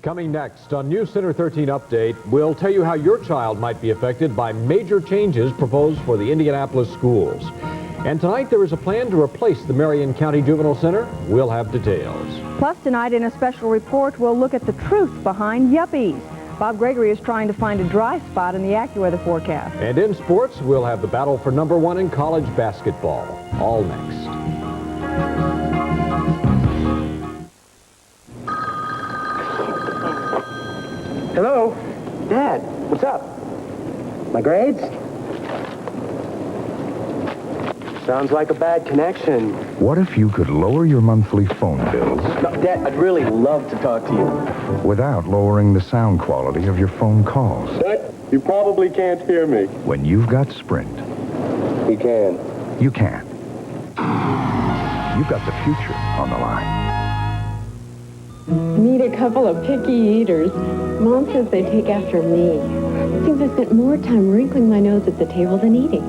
Coming next on News Center 13 Update, we'll tell you how your child might be affected by major changes proposed for the Indianapolis schools. And tonight there is a plan to replace the Marion County Juvenile Center. We'll have details. Plus tonight in a special report, we'll look at the truth behind yuppies. Bob Gregory is trying to find a dry spot in the AccuWeather forecast. And in sports, we'll have the battle for #1 in college basketball. All next. Hello? Dad, what's up? My grades? Sounds like a bad connection. What if you could lower your monthly phone bills? No, Dad, I'd really love to talk to you. Without lowering the sound quality of your phone calls? Dad, you probably can't hear me. When you've got Sprint, He can. you can. You've got the future on the line. Meet a couple of picky eaters. Mom says they take after me. Seems I spent more time wrinkling my nose at the table than eating.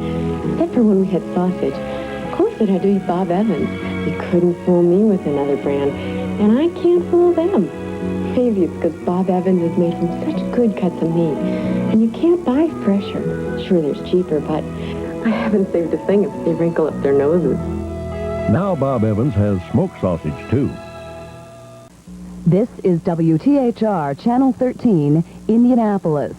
Except for when we had sausage. Of course it had to be Bob Evans. They couldn't fool me with another brand. And I can't fool them. Maybe it's because Bob Evans is made from such good cuts of meat. And you can't buy fresher. Sure, there's cheaper, but I haven't saved a thing if they wrinkle up their noses. Now Bob Evans has smoked sausage, too. This is WTHR Channel 13, Indianapolis.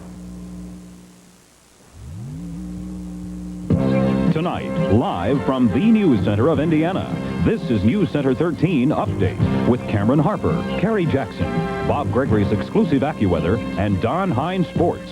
Tonight, live from the News Center of Indiana, this is News Center 13 Update with Cameron Harper, Carrie Jackson, Bob Gregory's exclusive AccuWeather, and Don Hein Sports.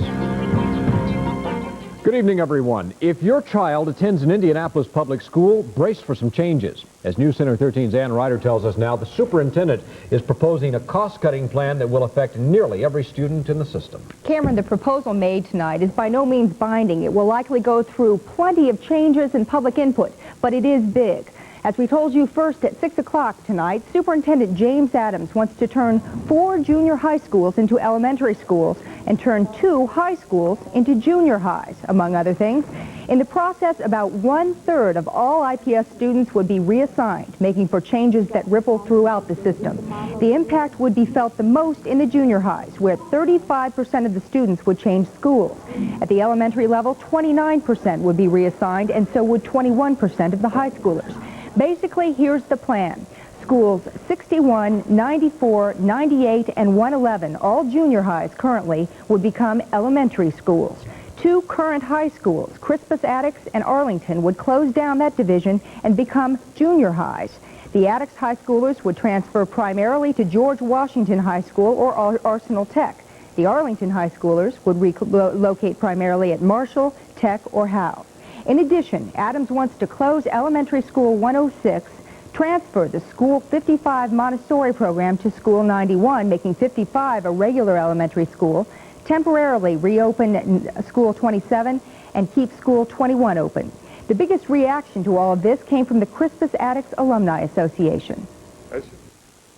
Good evening, everyone. If your child attends an Indianapolis public school, brace for some changes. As News Center 13's Ryder tells us now, the superintendent is proposing a cost-cutting plan that will affect nearly every student in the system. Cameron, the proposal made tonight is by no means binding. It will likely go through plenty of changes and public input, but it is big. As we told you first at 6 o'clock tonight, Superintendent James Adams wants to turn 4 junior high schools into elementary schools and turn 2 high schools into junior highs, among other things. In the process, about 1/3 of all IPS students would be reassigned, making for changes that ripple throughout the system. The impact would be felt the most in the junior highs, where 35% of the students would change schools. At the elementary level, 29% would be reassigned, and so would 21% of the high schoolers. Basically, here's the plan. Schools 61, 94, 98, and 111, all junior highs currently, would become elementary schools. 2 current high schools, Crispus Attucks and Arlington, would close down that division and become junior highs. The Attucks high schoolers would transfer primarily to George Washington High School or Arsenal Tech. The Arlington high schoolers would relocate primarily at Marshall, Tech, or Howe. In addition, Adams wants to close Elementary School 106, transfer the School 55 Montessori program to School 91, making 55 a regular elementary school, temporarily reopen School 27, and keep School 21 open. The biggest reaction to all of this came from the Crispus Attucks Alumni Association.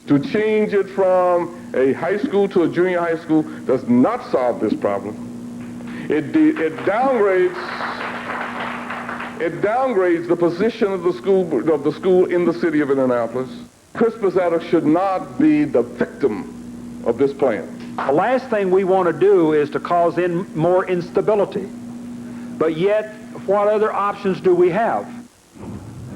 To change it from a high school to a junior high school does not solve this problem. It downgrades the position of the school in the city of Indianapolis. Crispus Attucks should not be the victim of this plan. The last thing we want to do is to cause more instability. But yet, what other options do we have?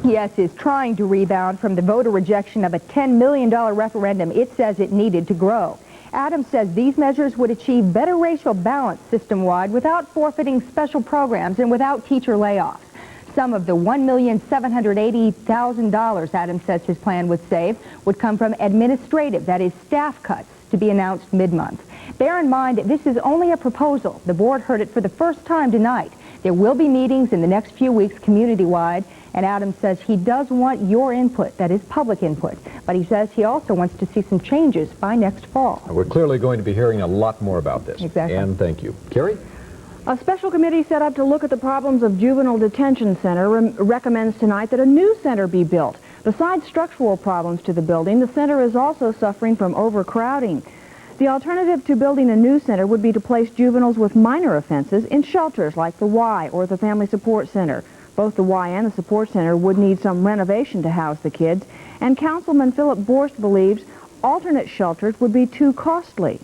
Yes, is trying to rebound from the voter rejection of a $10 million referendum it says it needed to grow. Adams says these measures would achieve better racial balance system-wide without forfeiting special programs and without teacher layoffs. Some of the $1,780,000 Adams says his plan would save would come from administrative, that is, staff cuts, to be announced mid-month. Bear in mind, this is only a proposal. The board heard it for the first time tonight. There will be meetings in the next few weeks community-wide, and Adams says he does want your input, that is public input, but he says he also wants to see some changes by next fall. We're clearly going to be hearing a lot more about this. Exactly. And thank you. Carrie? A special committee set up to look at the problems of juvenile detention center recommends tonight that a new center be built. Besides structural problems to the building, the center is also suffering from overcrowding. The alternative to building a new center would be to place juveniles with minor offenses in shelters like the Y or the Family Support Center. Both the Y and the Support Center would need some renovation to house the kids, and Councilman Philip Borst believes alternate shelters would be too costly.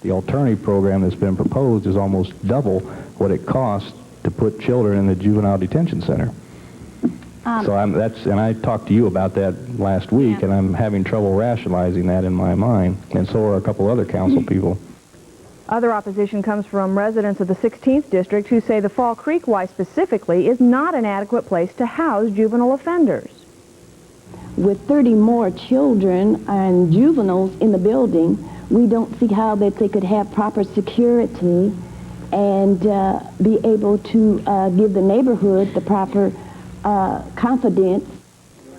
The alternative program that's been proposed is almost double what it costs to put children in the juvenile detention center. And I talked to you about that last week, and I'm having trouble rationalizing that in my mind, and so are a couple other council people. Other opposition comes from residents of the 16th District who say the Fall Creek Y specifically is not an adequate place to house juvenile offenders. With 30 more children and juveniles in the building, we don't see how that they could have proper security and be able to give the neighborhood the proper confidence.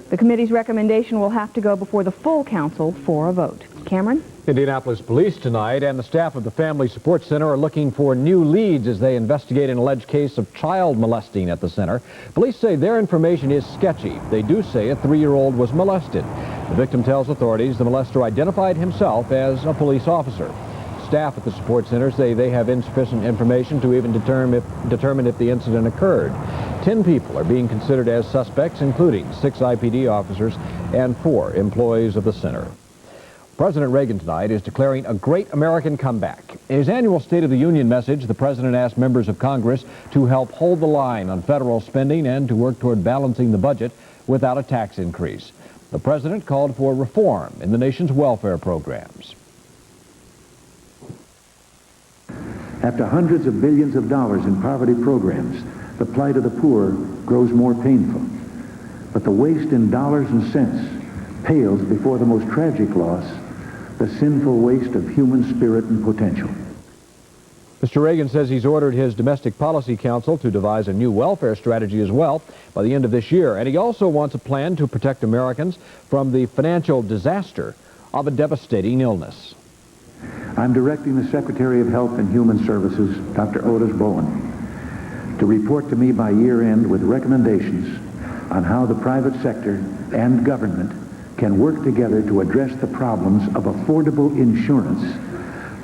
The committee's recommendation will have to go before the full council for a vote. Cameron? Indianapolis police tonight and the staff of the Family Support Center are looking for new leads as they investigate an alleged case of child molesting at the center. Police say their information is sketchy. They do say a 3-year-old was molested. The victim tells authorities the molester identified himself as a police officer. Staff at the support center say they have insufficient information to even determine if the incident occurred. 10 people are being considered as suspects, including 6 IPD officers and 4 employees of the center. President Reagan tonight is declaring a great American comeback. In his annual State of the Union message, the president asked members of Congress to help hold the line on federal spending and to work toward balancing the budget without a tax increase. The president called for reform in the nation's welfare programs. After hundreds of billions of dollars in poverty programs, the plight of the poor grows more painful. But the waste in dollars and cents pales before the most tragic loss, the sinful waste of human spirit and potential. Mr. Reagan says he's ordered his Domestic Policy Council to devise a new welfare strategy as well by the end of this year. And he also wants a plan to protect Americans from the financial disaster of a devastating illness. I'm directing the Secretary of Health and Human Services, Dr. Otis Bowen, to report to me by year end with recommendations on how the private sector and government can work together to address the problems of affordable insurance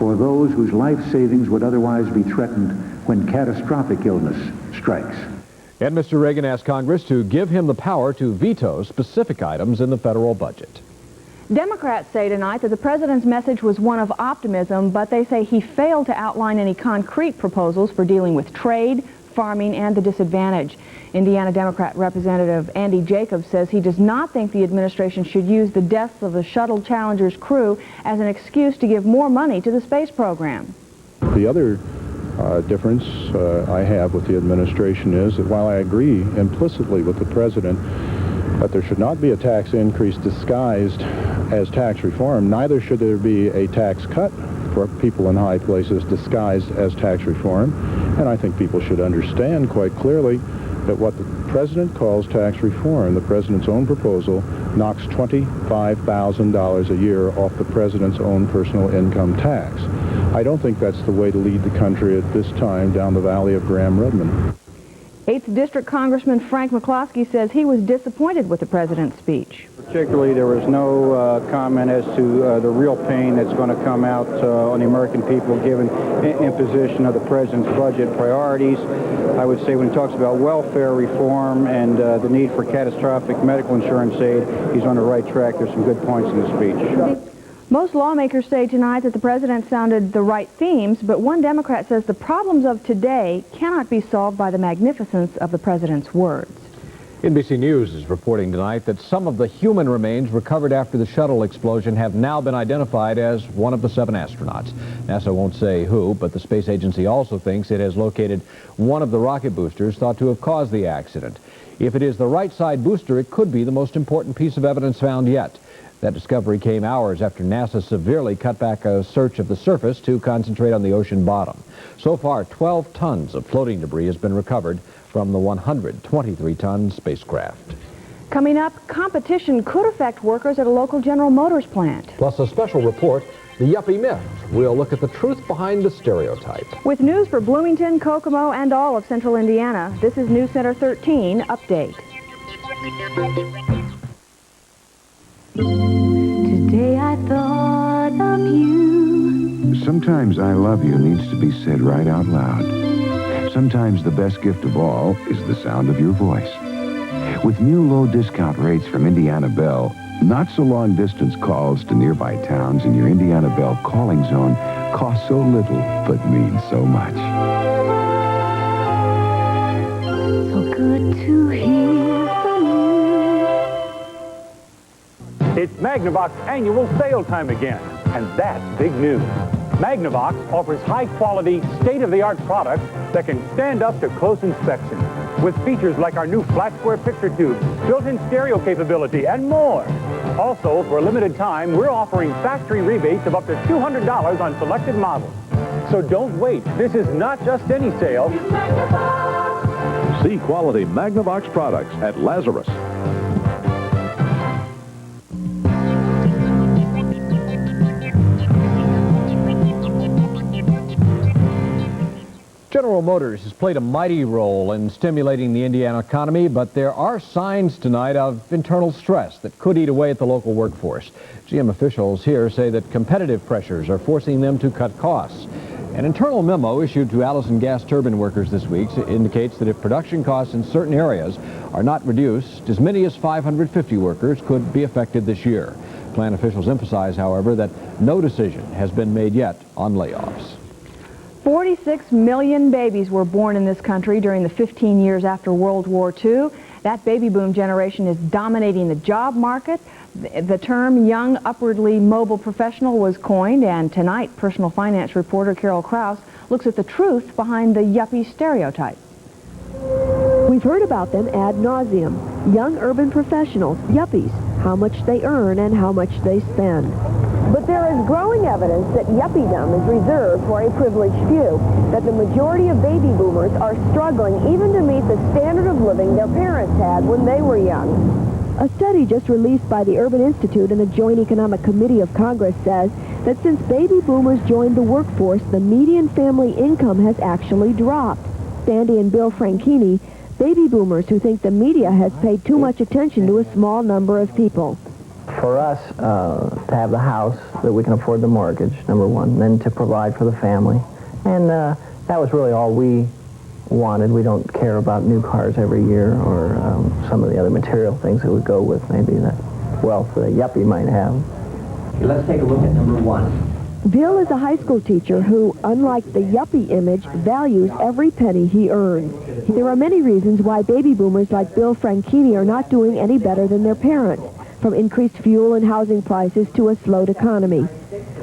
for those whose life savings would otherwise be threatened when catastrophic illness strikes. And Mr. Reagan asked Congress to give him the power to veto specific items in the federal budget. Democrats say tonight that the president's message was one of optimism, but they say he failed to outline any concrete proposals for dealing with trade, farming, and the disadvantaged. Indiana Democrat Representative Andy Jacobs says he does not think the administration should use the deaths of the Shuttle Challenger's crew as an excuse to give more money to the space program. The other difference I have with the administration is that while I agree implicitly with the president that there should not be a tax increase disguised as tax reform, neither should there be a tax cut for people in high places disguised as tax reform. And I think people should understand quite clearly that what the president calls tax reform, the president's own proposal, knocks $25,000 a year off the president's own personal income tax. I don't think that's the way to lead the country at this time down the valley of Graham-Rudman. 8th District Congressman Frank McCloskey says he was disappointed with the president's speech. Particularly, there was no comment as to the real pain that's going to come out on the American people given imposition of the president's budget priorities. I would say when he talks about welfare reform and the need for catastrophic medical insurance aid, he's on the right track. There's some good points in the speech. Most lawmakers say tonight that the president sounded the right themes, but one Democrat says the problems of today cannot be solved by the magnificence of the president's words. NBC News is reporting tonight that some of the human remains recovered after the shuttle explosion have now been identified as one of the 7 astronauts. NASA won't say who, but the space agency also thinks it has located one of the rocket boosters thought to have caused the accident. If it is the right side booster, it could be the most important piece of evidence found yet. That discovery came hours after NASA severely cut back a search of the surface to concentrate on the ocean bottom. So far, 12 tons of floating debris has been recovered from the 123-ton spacecraft. Coming up, competition could affect workers at a local General Motors plant. Plus a special report, the yuppie myth. We'll look at the truth behind the stereotype. With news for Bloomington, Kokomo, and all of Central Indiana, this is News Center 13 Update. Today I thought of you. Sometimes I love you needs to be said right out loud. Sometimes the best gift of all is the sound of your voice. With new low discount rates from Indiana Bell, Not so long distance calls to nearby towns in your Indiana Bell calling zone cost so little but mean so much. So good to hear from you. It's Magnavox annual sale time again, and that's big news. Magnavox offers high-quality, state-of-the-art products that can stand up to close inspection, with features like our new flat square picture tube, built-in stereo capability, and more. Also, for a limited time, we're offering factory rebates of up to $200 on selected models. So don't wait. This is not just any sale. See quality Magnavox products at Lazarus. General Motors has played a mighty role in stimulating the Indiana economy, but there are signs tonight of internal stress that could eat away at the local workforce. GM officials here say that competitive pressures are forcing them to cut costs. An internal memo issued to Allison gas turbine workers this week indicates that if production costs in certain areas are not reduced, as many as 550 workers could be affected this year. Plant officials emphasize, however, that no decision has been made yet on layoffs. 46 million babies were born in this country during the 15 years after World War II. That baby boom generation is dominating the job market. The term young, upwardly mobile professional was coined, and tonight, personal finance reporter Krause looks at the truth behind the yuppie stereotype. We've heard about them ad nauseum. Young urban professionals, yuppies, how much they earn and how much they spend. But there is growing evidence that yuppiedom is reserved for a privileged few, that the majority of baby boomers are struggling even to meet the standard of living their parents had when they were young. A study just released by the Urban Institute and the Joint Economic Committee of Congress says that since baby boomers joined the workforce, the median family income has actually dropped. Sandy and Bill Franchini, baby boomers who think the media has paid too much attention to a small number of people. For us, to have the house that we can afford the mortgage, number one, and then to provide for the family. And that was really all we wanted. We don't care about new cars every year or some of the other material things that would go with maybe the wealth that a yuppie might have. Okay, let's take a look at number one. Bill is a high school teacher who, unlike the yuppie image, values every penny he earns. There are many reasons why baby boomers like Bill Franchini are not doing any better than their parents, from increased fuel and housing prices to a slowed economy.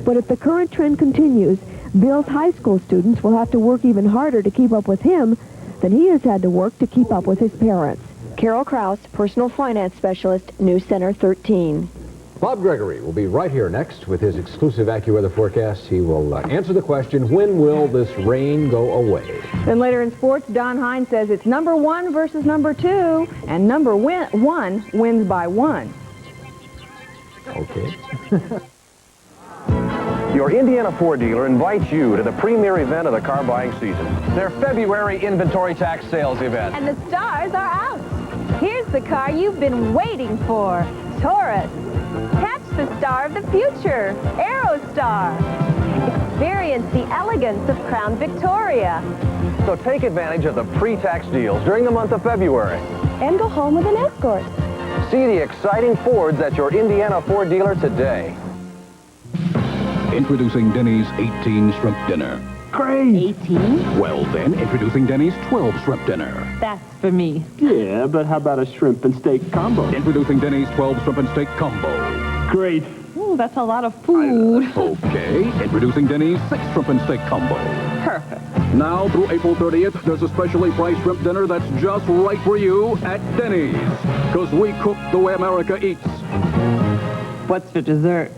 But if the current trend continues, Bill's high school students will have to work even harder to keep up with him than he has had to work to keep up with his parents. Carol Krause, personal finance specialist, News Center 13. Bob Gregory will be right here next with his exclusive AccuWeather forecast. He will answer the question, when will this rain go away? Then later in sports, Don Hein says it's number one versus number two, and number one wins by one. Okay. Your Indiana Ford dealer invites you to the premier event of the car buying season, their February inventory tax sales event. And the stars are out. Here's the car you've been waiting for, Taurus. Catch the star of the future, Aerostar. Experience the elegance of Crown Victoria. So take advantage of the pre-tax deals during the month of February. And go home with an escort. See the exciting Fords at your Indiana Ford dealer today. Introducing Denny's 18 Shrimp Dinner. Great. 18? Well then, introducing Denny's 12 Shrimp Dinner. That's for me. Yeah, but how about a shrimp and steak combo? Introducing Denny's 12 Shrimp and Steak Combo. Great. Ooh, that's a lot of food. Okay, introducing Denny's 6 Shrimp and Steak Combo. Perfect. Now through April 30th, there's a specially priced shrimp dinner that's just right for you at Denny's. Because we cook the way America eats. What's for dessert?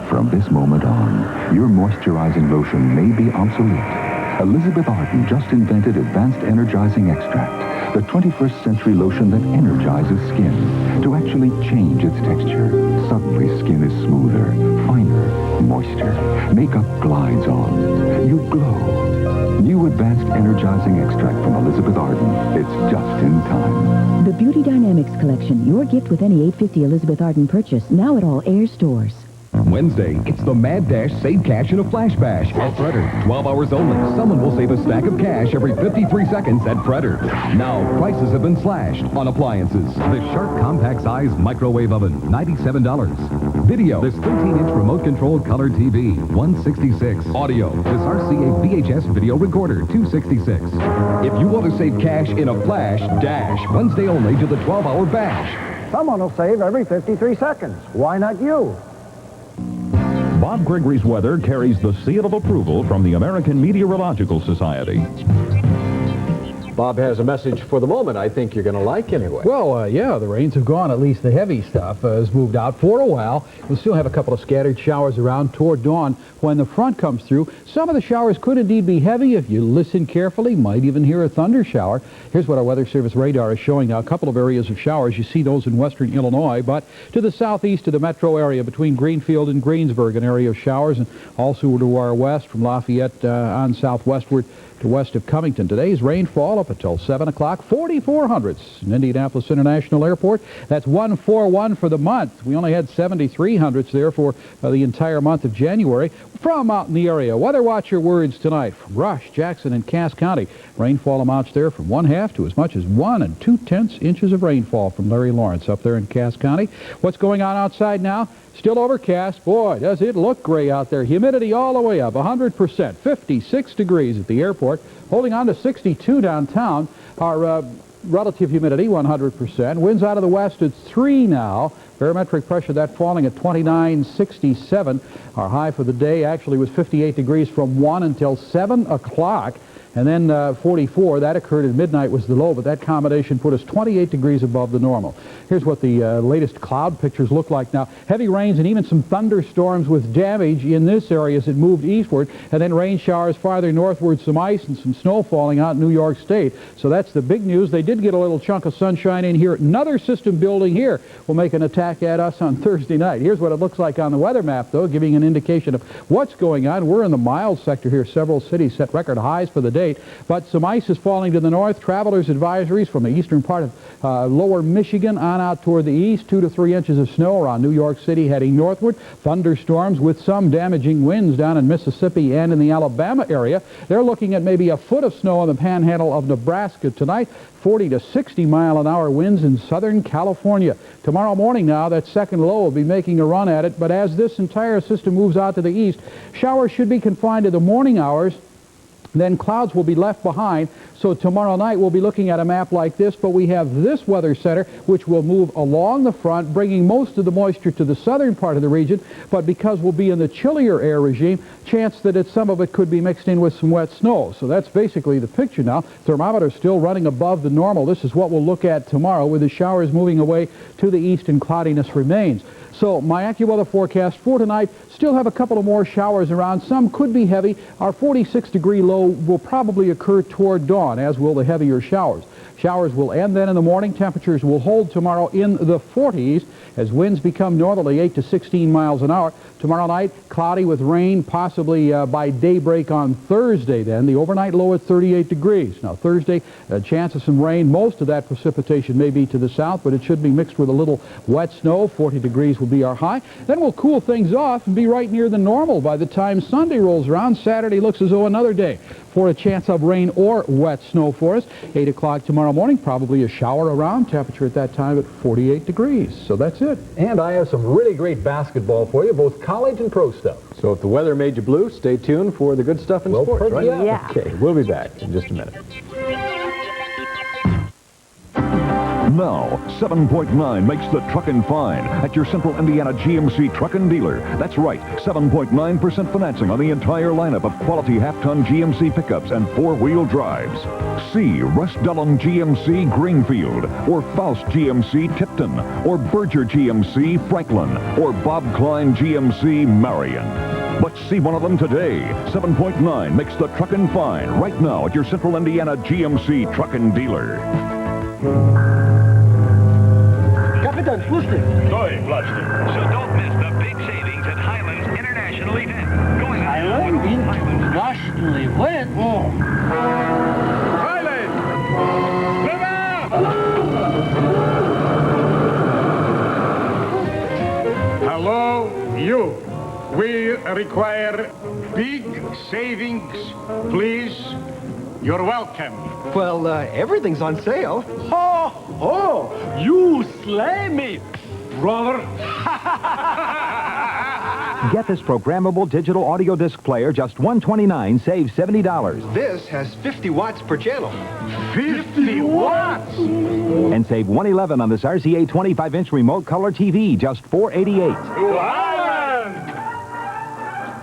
From this moment on, your moisturizing lotion may be obsolete. Elizabeth Arden just invented Advanced Energizing Extract, the 21st century lotion that energizes skin to actually change its texture. Suddenly, skin is smoother, finer, moister. Makeup glides on. You glow. New Advanced Energizing Extract from Elizabeth Arden. It's just in time. The Beauty Dynamics Collection, your gift with any $8.50 Elizabeth Arden purchase, now at all Air stores. Wednesday, it's the Mad Dash Save Cash in a Flash Bash at Fredder. 12 hours only. Someone will save a stack of cash every 53 seconds at Fredder. Now, prices have been slashed on appliances. The Sharp Compact Size Microwave Oven, $97. Video, this 13-inch remote-controlled color TV, $166. Audio, this RCA VHS video recorder, $266. If you want to save cash in a Flash Dash, Wednesday only to the 12-hour bash. Someone will save every 53 seconds. Why not you? Bob Gregory's weather carries the seal of approval from the American Meteorological Society. Bob has a message for the moment I think you're going to like anyway. Well, yeah, the rains have gone. At least the heavy stuff has moved out for a while. We'll still have a couple of scattered showers around toward dawn when the front comes through. Some of the showers could indeed be heavy. If you listen carefully, might even hear a thunder shower. Here's what our Weather Service radar is showing now. A couple of areas of showers. You see those in western Illinois, but to the southeast of the metro area between Greenfield and Greensburg, an area of showers, and also to our west from Lafayette on southwestward to west of Covington. Today's rainfall up until 7 o'clock, 44 hundredths in Indianapolis International Airport. That's 141 for the month. We only had 73 hundredths there for the entire month of January. From out in the area, Weather Watcher words tonight from Rush, Jackson, and Cass County. Rainfall amounts there from 1/2 to as much as 1 2/10 inches of rainfall from Larry Lawrence up there in Cass County. What's going on outside now? Still overcast. Boy, does it look gray out there. Humidity all the way up, 100%, 56 degrees at the airport, holding on to 62 downtown. Our relative humidity, 100%. Winds out of the west at 3 now. Barometric pressure, that falling at 29.67. Our high for the day actually was 58 degrees from 1 until 7 o'clock. And then 44, that occurred at midnight was the low, but that combination put us 28 degrees above the normal. Here's what the latest cloud pictures look like now. Heavy rains and even some thunderstorms with damage in this area as it moved eastward, and then rain showers farther northward, some ice and some snow falling out in New York State. So that's the big news. They did get a little chunk of sunshine in here. Another system building here will make an attack at us on Thursday night. Here's what it looks like on the weather map, though, giving an indication of what's going on. We're in the mild sector here. Several cities set record highs for the day. But some ice is falling to the north. Travelers advisories from the eastern part of lower Michigan on out toward the east. 2 to 3 inches of snow around New York City heading northward. Thunderstorms with some damaging winds down in Mississippi and in the Alabama area. They're looking at maybe a foot of snow on the panhandle of Nebraska tonight. 40 to 60 mile an hour winds in southern California. Tomorrow morning now, that second low will be making a run at it. But as this entire system moves out to the east, showers should be confined to the morning hours. Then clouds will be left behind. So tomorrow night we'll be looking at a map like this, but we have this weather center which will move along the front, bringing most of the moisture to the southern part of the region. But because we'll be in the chillier air regime, chance that some of it could be mixed in with some wet snow. So that's basically the picture now. Thermometer still running above the normal. This is what we'll look at tomorrow with the showers moving away to the east and cloudiness remains. So my AccuWeather forecast for tonight, still have a couple of more showers around. Some could be heavy. Our 46-degree low will probably occur toward dawn, as will the heavier showers. Showers will end then in the morning. Temperatures will hold tomorrow in the 40s as winds become northerly 8 to 16 miles an hour. Tomorrow night, cloudy with rain, possibly by daybreak on Thursday then. The overnight low at 38 degrees. Now Thursday, a chance of some rain. Most of that precipitation may be to the south, but it should be mixed with a little wet snow. 40 degrees will be our high. Then we'll cool things off and be right near the normal by the time Sunday rolls around. Saturday looks as though another day for a chance of rain or wet snow for us. 8 o'clock tomorrow morning, probably a shower around. Temperature at that time at 48 degrees. So that's it. And I have some really great basketball for you, both college and pro stuff. So if the weather made you blue, stay tuned for the good stuff in sports, right? Yeah. Okay, we'll be back in just a minute. Now, 7.9 makes the truckin' fine at your Central Indiana GMC truckin' dealer. That's right, 7.9% financing on the entire lineup of quality half-ton GMC pickups and four-wheel drives. See Russ Dellum GMC Greenfield, or Faust GMC Tipton, or Berger GMC Franklin, or Bob Klein GMC Marion. But see one of them today. 7.9 makes the truckin' fine right now at your Central Indiana GMC truckin' dealer. Kapitan, слушайте. Стой, младший. So don't miss the big savings at Highland's International Event. Going Highland International Event? Oh. Highland! Hello, you. We require big savings, please. You're welcome. Well, everything's on sale. Oh, you slay me, brother. Get this programmable digital audio disc player, just $129, save $70. This has 50 watts per channel. 50 watts! And save $111 on this RCA 25-inch remote color TV, just $488.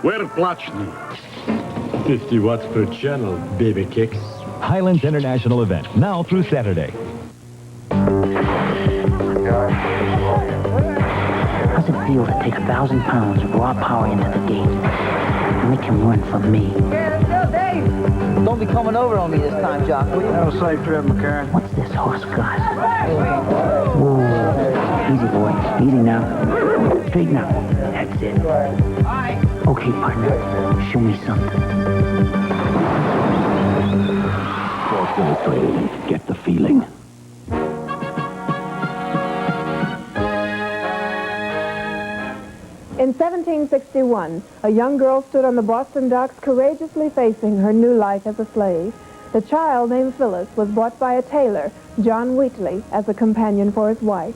We're Plachny. 50 watts per channel, baby kicks. Highlands International event, now through Saturday. How's it feel to take 1,000 pounds of raw power into the game and make him run from me? Yeah, let's go, Dave. Don't be coming over on me this time, Jock, will you? Have a safe trip, McCarran. What's this horse got? Whoa. Easy, boy. Easy now. Straight now. That's it. Okay, partner. Show me something. Sports Illustrated. Get the feeling. In 1761, a young girl stood on the Boston docks courageously facing her new life as a slave. The child, named Phyllis, was bought by a tailor, John Wheatley, as a companion for his wife.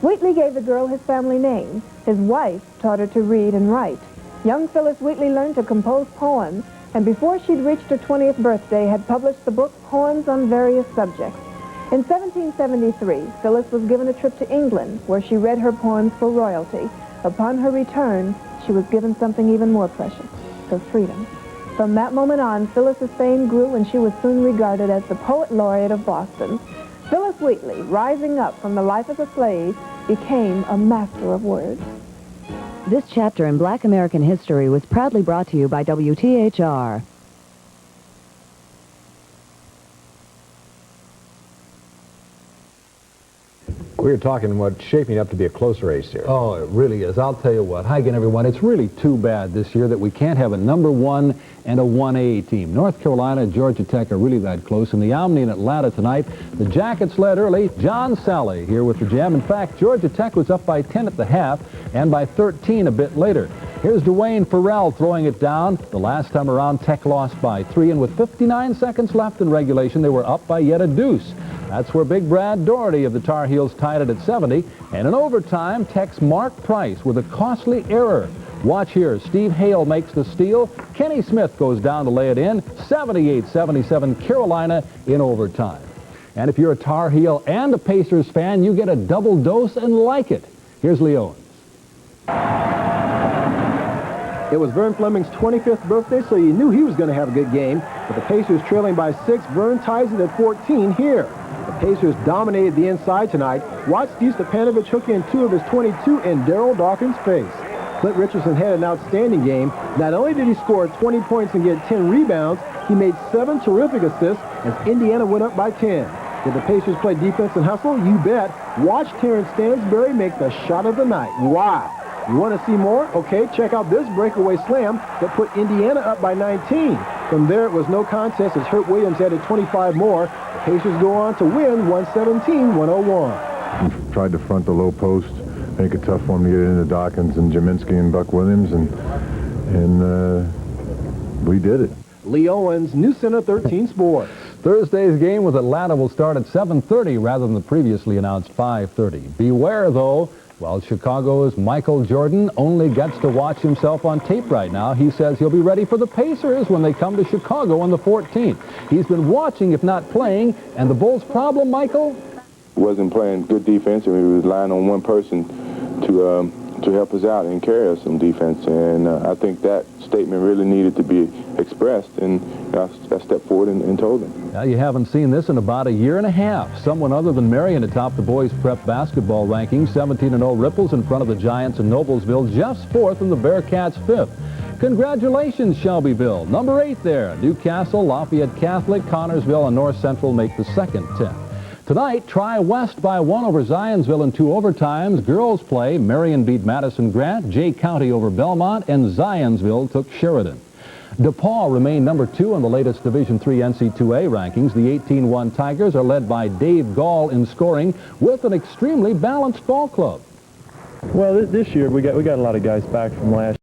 Wheatley gave the girl his family name. His wife taught her to read and write. Young Phyllis Wheatley learned to compose poems, and before she'd reached her 20th birthday, had published the book Poems on Various Subjects. In 1773, Phyllis was given a trip to England, where she read her poems for royalty. Upon her return, she was given something even more precious, her freedom. From that moment on, Phyllis's fame grew, and she was soon regarded as the poet laureate of Boston. Phyllis Wheatley, rising up from the life as a slave, became a master of words. This chapter in Black American history was proudly brought to you by WTHR. We're talking what's shaping up to be a close race here. Oh, it really is. I'll tell you what. Hi again, everyone. It's really too bad this year that we can't have a number 1 and a 1A team. North Carolina and Georgia Tech are really that close. In the Omni in Atlanta tonight, the Jackets led early. John Sally here with the Jam. In fact, Georgia Tech was up by 10 at the half and by 13 a bit later. Here's Dwayne Farrell throwing it down. The last time around, Tech lost by 3, and with 59 seconds left in regulation, they were up by yet a deuce. That's where Big Brad Doherty of the Tar Heels tied it at 70. And in overtime, Tech's Mark Price with a costly error. Watch here. Steve Hale makes the steal. Kenny Smith goes down to lay it in. 78-77 Carolina in overtime. And if you're a Tar Heel and a Pacers fan, you get a double dose and like it. Here's Lee Owens. It was Vern Fleming's 25th birthday, so you knew he was going to have a good game. But the Pacers trailing by 6, Vern ties it at 14 here. The Pacers dominated the inside tonight. Watch Steve Stepanovic hook in 2 of his 22 in Daryl Dawkins' face. Clint Richardson had an outstanding game. Not only did he score 20 points and get 10 rebounds, he made 7 terrific assists as Indiana went up by 10. Did the Pacers play defense and hustle? You bet. Watch Terrence Stansbury make the shot of the night. Wow. You want to see more? Okay, check out this breakaway slam that put Indiana up by 19. From there, it was no contest as Herb Williams added 25 more. The Pacers go on to win 117-101. Tried to front the low post, make it tough for him to get into Dawkins and Jaminski and Buck Williams, and we did it. Lee Owens, News Center 13 Sports. Thursday's game with Atlanta will start at 7:30 rather than the previously announced 5:30. Beware, though. While Chicago's Michael Jordan only gets to watch himself on tape right now, he says he'll be ready for the Pacers when they come to Chicago on the 14th. He's been watching, if not playing, and the Bulls' problem, Michael? Wasn't playing good defense, and we was relying on one person to help us out and carry us some defense. And I think that statement really needed to be expressed, and I stepped forward and told them. Now, you haven't seen this in about a year and a half. Someone other than Marion atop the boys' prep basketball rankings. 17-0 Ripples in front of the Giants in Noblesville, just 4th and the Bearcats 5th. Congratulations, Shelbyville. Number 8 there. Newcastle, Lafayette Catholic, Connorsville, and North Central make the second 10. Tonight, Tri-West by 1 over Zionsville in 2 overtimes. Girls play. Marion beat Madison Grant, Jay County over Belmont, and Zionsville took Sheridan. DePaul remained number 2 on the latest Division III NC2A rankings. The 18-1 Tigers are led by Dave Gall in scoring with an extremely balanced ball club. Well, this year we got a lot of guys back from last